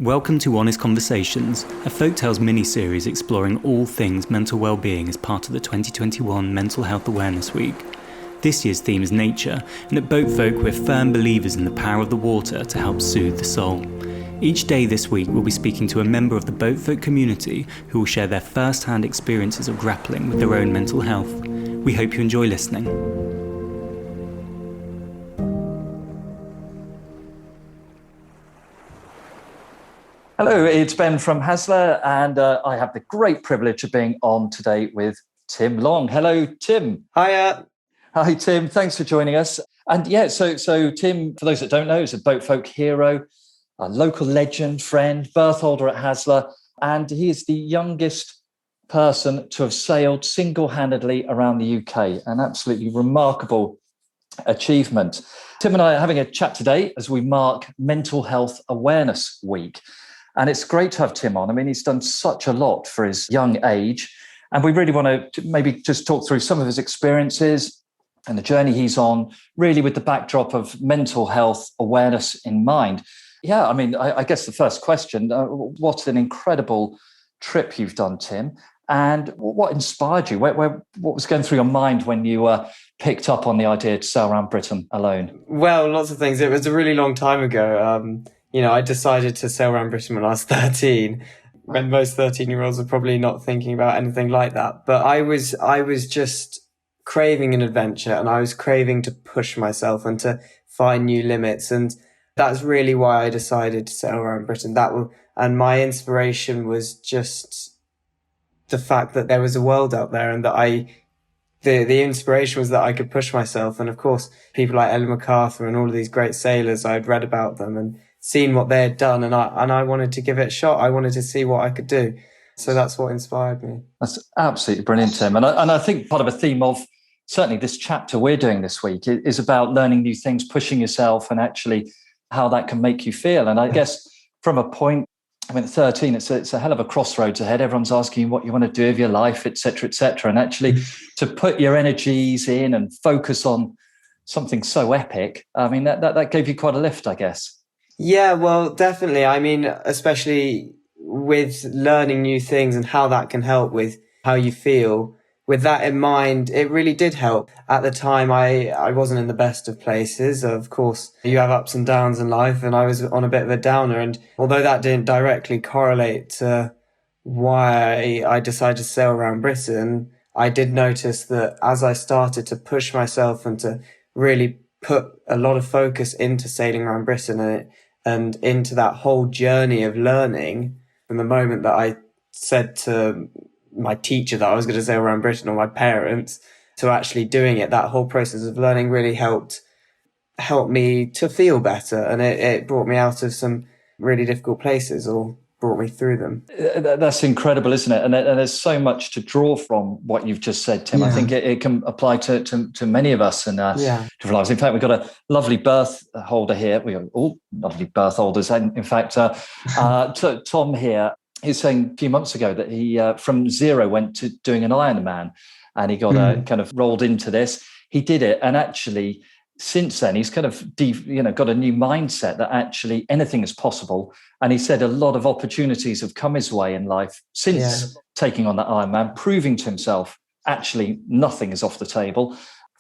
Welcome to Honest Conversations, a Folktales mini-series exploring all things mental well-being as part of the 2021 Mental Health Awareness Week. This year's theme is nature, and at Boatfolk we're firm believers in the power of the water to help soothe the soul. Each day this week we'll be speaking to a member of the Boatfolk community who will share their first-hand experiences of grappling with their own mental health. We hope you enjoy listening. Hello, it's Ben from Haslar, and I have the great privilege of being on today with Tim Long. Hello, Tim. Hiya. Hi, Tim. Thanks for joining us. And yeah, so Tim, for those that don't know, is a Boatfolk hero, a local legend, friend, birth holder at Haslar, and he is the youngest person to have sailed single-handedly around the UK, an absolutely remarkable achievement. Tim and I are having a chat today as we mark Mental Health Awareness Week. And it's great to have Tim on. I mean, he's done such a lot for his young age. And we really want to maybe just talk through some of his experiences and the journey he's on, really with the backdrop of mental health awareness in mind. Yeah, I mean, I guess the first question, what an incredible trip you've done, Tim. And what inspired you? What was going through your mind when you picked up on the idea to sail around Britain alone? Well, lots of things. It was a really long time ago. I decided to sail around Britain when I was 13, when most 13-year-olds are probably not thinking about anything like that. But I was just craving an adventure, and I was craving to push myself and to find new limits. And that's really why I decided to sail around Britain. And my inspiration was just the fact that there was a world out there, and that the inspiration was that I could push myself. And of course, people like Ellen MacArthur and all of these great sailors, I'd read about them and seen what they had done, and I wanted to give it a shot. I wanted to see what I could do. So that's what inspired me. That's absolutely brilliant, Tim. And I think part of a theme of certainly this chapter we're doing this week is about learning new things, pushing yourself, and actually how that can make you feel. And I guess from a point, 13, it's a hell of a crossroads ahead. Everyone's asking you what you want to do with your life, et cetera, et cetera. And actually to put your energies in and focus on something so epic, I mean, that gave you quite a lift, I guess. Yeah, well, definitely. I mean, especially with learning new things and how that can help with how you feel. With that in mind, it really did help. At the time, I wasn't in the best of places. Of course, you have ups and downs in life, and I was on a bit of a downer. And although that didn't directly correlate to why I decided to sail around Britain, I did notice that as I started to push myself and to really put a lot of focus into sailing around Britain and into that whole journey of learning, from the moment that I said to my teacher that I was going to sail around Britain, or my parents, to actually doing it, that whole process of learning really helped me to feel better. And it brought me out of some really difficult places, or brought me through them. That's incredible, isn't it? And there's so much to draw from what you've just said, Tim. Yeah. I think it can apply to many of us and different lives. In fact, we've got a lovely birth holder here. We have all lovely birth holders. And in fact, Tom here is saying a few months ago that he, from zero, went to doing an Ironman, and he got kind of rolled into this. He did it, and actually, since then, he's kind of got a new mindset that actually anything is possible. And he said a lot of opportunities have come his way in life since taking on that Ironman, proving to himself actually nothing is off the table.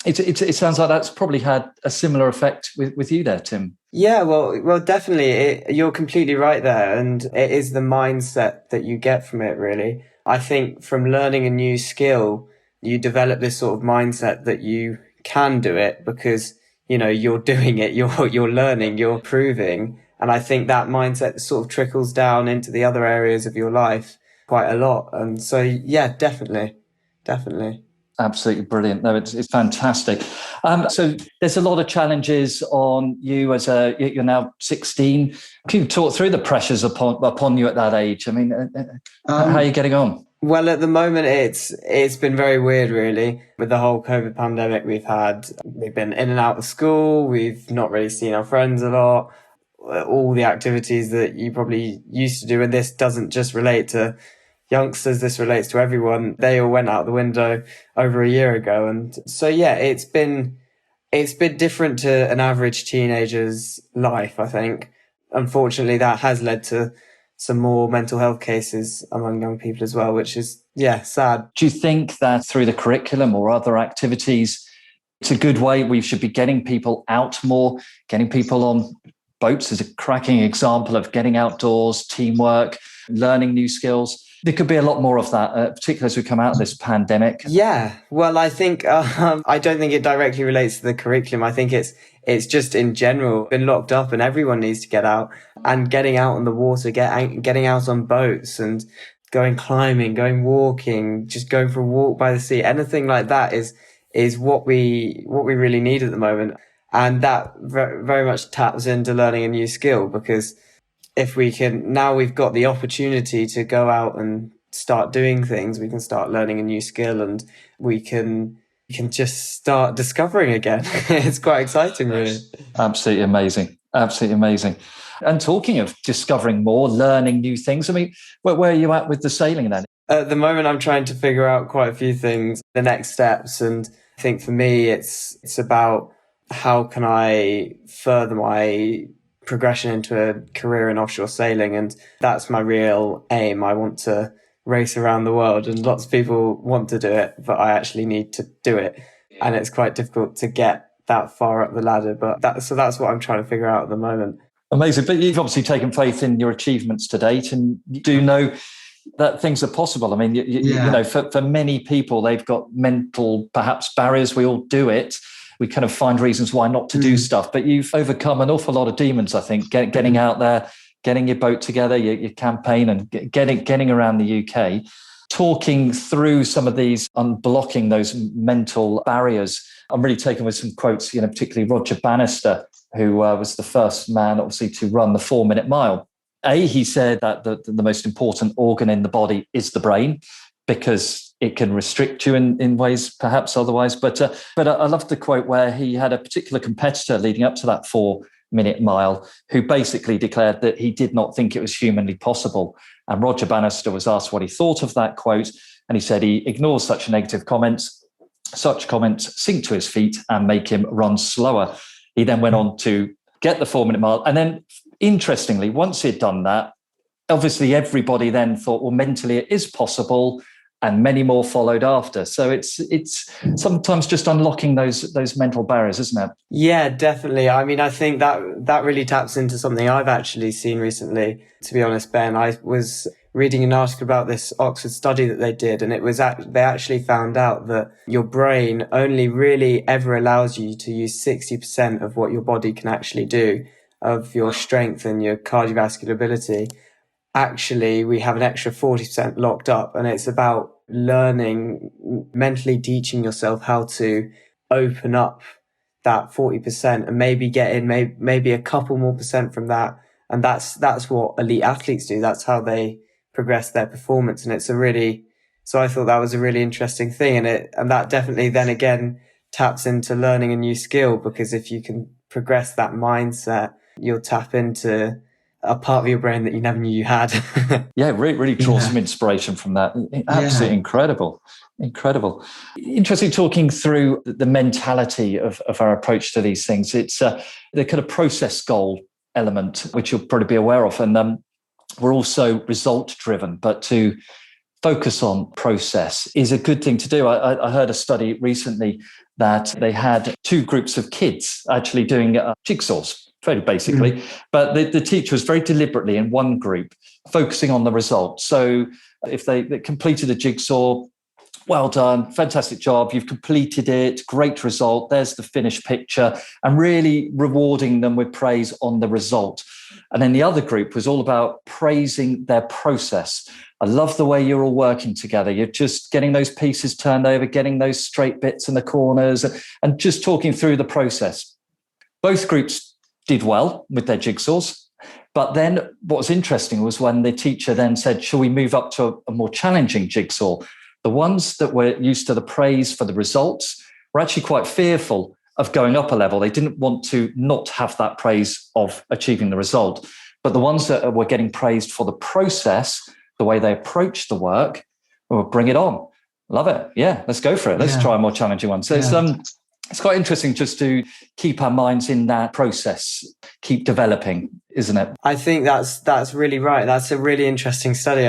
It sounds like that's probably had a similar effect with you there, Tim. Yeah, well, definitely. You're completely right there. And it is the mindset that you get from it, really. I think from learning a new skill, you develop this sort of mindset that you can do it because you're doing it, you're learning, you're proving. And I think that mindset sort of trickles down into the other areas of your life quite a lot. And so, yeah, definitely. Absolutely brilliant. No, it's fantastic. So there's a lot of challenges on you you're now 16. Can you talk through the pressures upon you at that age? I mean, how are you getting on? Well, at the moment, it's been very weird, really, with the whole COVID pandemic we've had. We've been in and out of school. We've not really seen our friends a lot. All the activities that you probably used to do, and this doesn't just relate to youngsters, this relates to everyone. They all went out the window over a year ago. And so, yeah, it's been different to an average teenager's life, I think. Unfortunately, that has led to some more mental health cases among young people as well, which is, sad. Do you think that through the curriculum or other activities, it's a good way we should be getting people out more, getting people on boats is a cracking example of getting outdoors, teamwork, learning new skills? There could be a lot more of that, particularly as we come out of this pandemic. Yeah, well, I think I don't think it directly relates to the curriculum. I think it's just in general been locked up, and everyone needs to get out and getting out on the water, getting out on boats and going climbing, going walking, just going for a walk by the sea. Anything like that is what we really need at the moment, and that very much taps into learning a new skill, because if we can, now we've got the opportunity to go out and start doing things, we can start learning a new skill, and we can just start discovering again. It's quite exciting, really. Absolutely amazing. Absolutely amazing. And talking of discovering more, learning new things, I mean, where are you at with the sailing then? At the moment, I'm trying to figure out quite a few things, the next steps. And I think for me, it's about how can I further my progression into a career in offshore sailing. And that's my real aim. I want to race around the world, and lots of people want to do it, but I actually need to do it. And it's quite difficult to get that far up the ladder. But that's what I'm trying to figure out at the moment. Amazing. But you've obviously taken faith in your achievements to date, and you do know that things are possible. I mean, you know, for many people, they've got mental, perhaps, barriers. We all do it. We kind of find reasons why not to do stuff. But you've overcome an awful lot of demons, I think, getting out there, getting your boat together, your campaign, and getting around the UK, talking through some of these, unblocking those mental barriers. I'm really taken with some quotes, you know, particularly Roger Bannister, who was the first man, obviously, to run the 4-minute mile. He said that the most important organ in the body is the brain, because it can restrict you in ways perhaps otherwise. But I love the quote where he had a particular competitor leading up to that 4-minute mile who basically declared that he did not think it was humanly possible. And Roger Bannister was asked what he thought of that quote, and he said he ignores such negative comments. Such comments sink to his feet and make him run slower. He then went on to get the 4-minute mile. And then, interestingly, once he'd done that, obviously everybody then thought, well, mentally it is possible, and many more followed after. So it's sometimes just unlocking those mental barriers, isn't it? Yeah, definitely. I mean, I think that really taps into something I've actually seen recently. To be honest, Ben, I was reading an article about this Oxford study that they did, and they actually found out that your brain only really ever allows you to use 60% of what your body can actually do, of your strength and your cardiovascular ability. Actually, we have an extra 40% locked up, and it's about learning, mentally teaching yourself how to open up that 40% and maybe get in maybe a couple more percent from that. And that's what elite athletes do. That's how they progress their performance. And so I thought that was a really interesting thing. And that definitely then again taps into learning a new skill, because if you can progress that mindset, you'll tap into a part of your brain that you never knew you had. Yeah, really draw some inspiration from that. Absolutely incredible. Interesting talking through the mentality of our approach to these things. It's the kind of process goal element, which you'll probably be aware of. And we're also result driven, but to focus on process is a good thing to do. I heard a study recently that they had 2 groups of kids actually doing jigsaws, very basically. But the teacher was very deliberately in one group focusing on the result. So if they completed a jigsaw, well done, fantastic job, you've completed it, great result, there's the finished picture, and really rewarding them with praise on the result. And then the other group was all about praising their process. I love the way you're all working together. You're just getting those pieces turned over, getting those straight bits in the corners, and just talking through the process. Both groups did well with their jigsaws. But then what was interesting was when the teacher then said, shall we move up to a more challenging jigsaw? The ones that were used to the praise for the results were actually quite fearful of going up a level. They didn't want to not have that praise of achieving the result. But the ones that were getting praised for the process, the way they approached the work, well, bring it on. Love it. Yeah, let's go for it. Let's try a more challenging one. So it's quite interesting just to keep our minds in that process, keep developing. isn't it? I think that's really right. That's a really interesting study.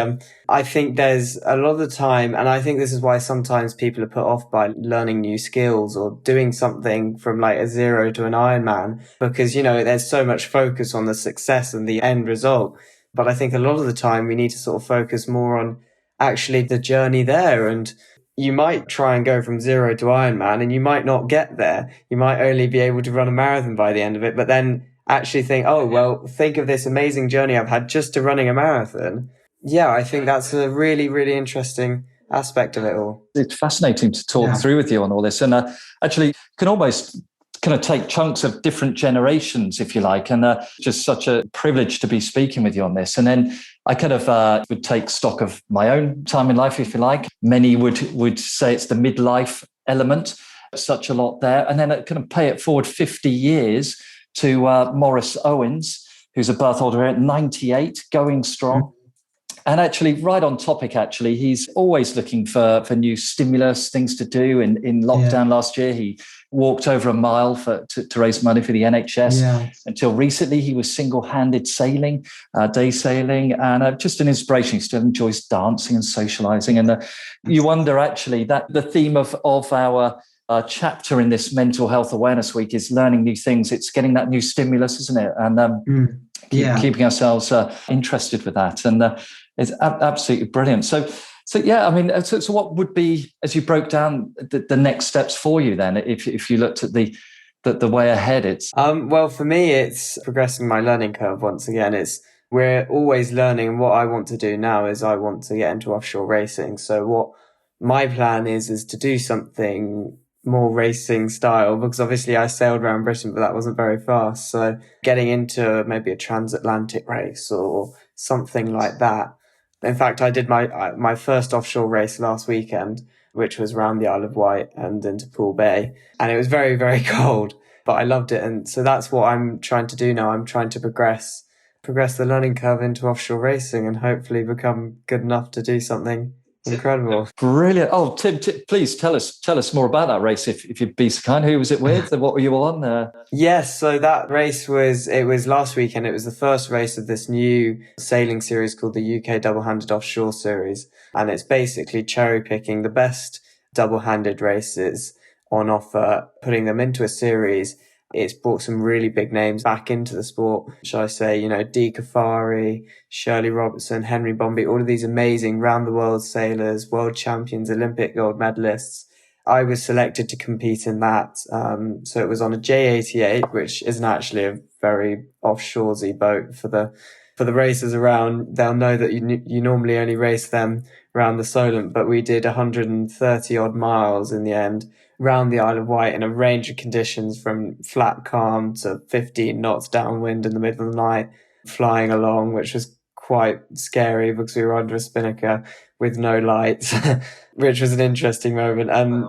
I think there's a lot of the time, and I think this is why sometimes people are put off by learning new skills or doing something from like a 0 to an Ironman, because, there's so much focus on the success and the end result. But I think a lot of the time we need to sort of focus more on actually the journey there. And you might try and go from 0 to Ironman and you might not get there. You might only be able to run a marathon by the end of it, but then actually think, oh, well, think of this amazing journey I've had just to running a marathon. Yeah, I think that's a really, really interesting aspect of it all. It's fascinating to talk through with you on all this. And actually can almost kind of take chunks of different generations, if you like. And just such a privilege to be speaking with you on this. And then I kind of would take stock of my own time in life, if you like. Many would say it's the midlife element, such a lot there. And then kind of pay it forward 50 years to Maurice Owens, who's a birth holder at 98, going strong. Mm-hmm. And actually, right on topic, actually, he's always looking for new stimulus, things to do. In lockdown last year, he walked over a mile to raise money for the NHS. Yeah. Until recently, he was single-handed sailing, day sailing, and just an inspiration. He still enjoys dancing and socialising. And you wonder, actually, that the theme of our chapter in this Mental Health Awareness Week is learning new things. It's getting that new stimulus, isn't it? And keeping ourselves interested with that. And it's absolutely brilliant. So yeah, I mean, so what would be, as you broke down the next steps for you then, if you looked at the way ahead? It's well, for me, it's progressing my learning curve once again. We're always learning. And what I want to do now is I want to get into offshore racing. So what my plan is to do something more racing style, because obviously I sailed around Britain, but that wasn't very fast. So getting into maybe a transatlantic race or something like that. In fact, I did my first offshore race last weekend, which was around the Isle of Wight and into Poole Bay. And it was very, very cold, but I loved it. And so that's what I'm trying to do now. I'm trying to progress the learning curve into offshore racing and hopefully become good enough to do something incredible. Brilliant. Oh, Tim, please tell us more about that race, if you'd be so kind. Who was it with and what were you all on there? Yes, so that race was last weekend. It was the first race of this new sailing series called the UK Double-Handed Offshore Series. And it's basically cherry picking the best double-handed races on offer, putting them into a series. It's brought some really big names back into the sport, shall I say, Dee Kafari, Shirley Robertson, Henry Bomby, all of these amazing round-the-world sailors, world champions, Olympic gold medalists. I was selected to compete in that. So it was on a J88, which isn't actually a very offshoresy boat for the racers around. They'll know that you normally only race them around the Solent, but we did 130 odd miles in the end, round the Isle of Wight in a range of conditions from flat calm to 15 knots downwind in the middle of the night, flying along, which was quite scary because we were under a spinnaker with no lights, which was an interesting moment. And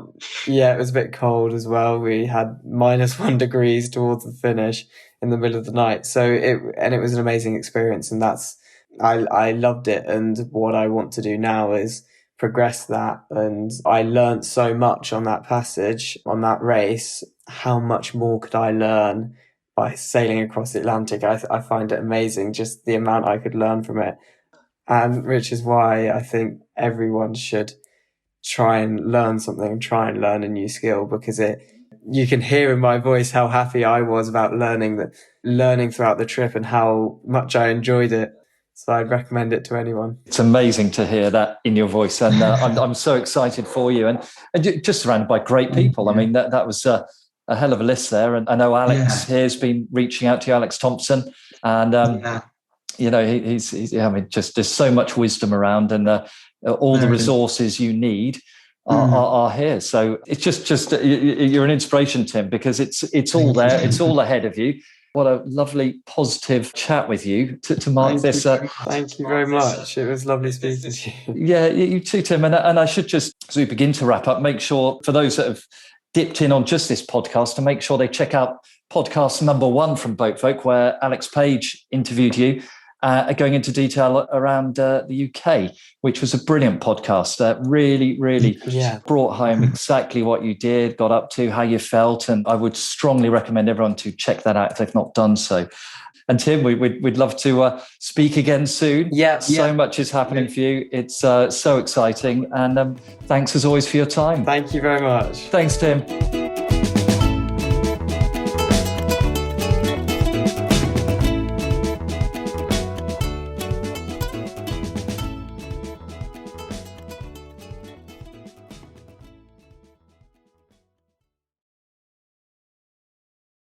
yeah, it was a bit cold as well. We had -1 degrees towards the finish in the middle of the night. So it was an amazing experience. And I loved it. And what I want to do now is progress that. And I learned so much on that passage, on that race. How much more could I learn by sailing across the Atlantic? I find it amazing, just the amount I could learn from it. And which is why I think everyone should try and learn something, try and learn a new skill, because you can hear in my voice how happy I was about learning throughout the trip and how much I enjoyed it. So I'd recommend it to anyone. It's amazing to hear that in your voice, and I'm so excited for you, and just surrounded by great people. I mean, that was a hell of a list there, and I know Alex here has been reaching out to you, Alex Thompson, and he's I mean, just there's so much wisdom around, and all the resources you need are here. So it's just you're an inspiration, Tim, because it's all there, it's all ahead of you. What a lovely, positive chat with you to mark this. Thank you very much. It was lovely speaking to you. Yeah, you too, Tim. And I should just, as we begin to wrap up, make sure for those that have dipped in on just this podcast, to make sure they check out podcast number 1 from Boatfolk, where Alex Page interviewed you, going into detail around the UK, which was a brilliant podcast. Really brought home exactly what you did, got up to, how you felt. And I would strongly recommend everyone to check that out if they've not done so. And Tim, we'd love to speak again soon. So much is happening for you. It's so exciting. And thanks as always for your time. Thank you very much. Thanks, Tim.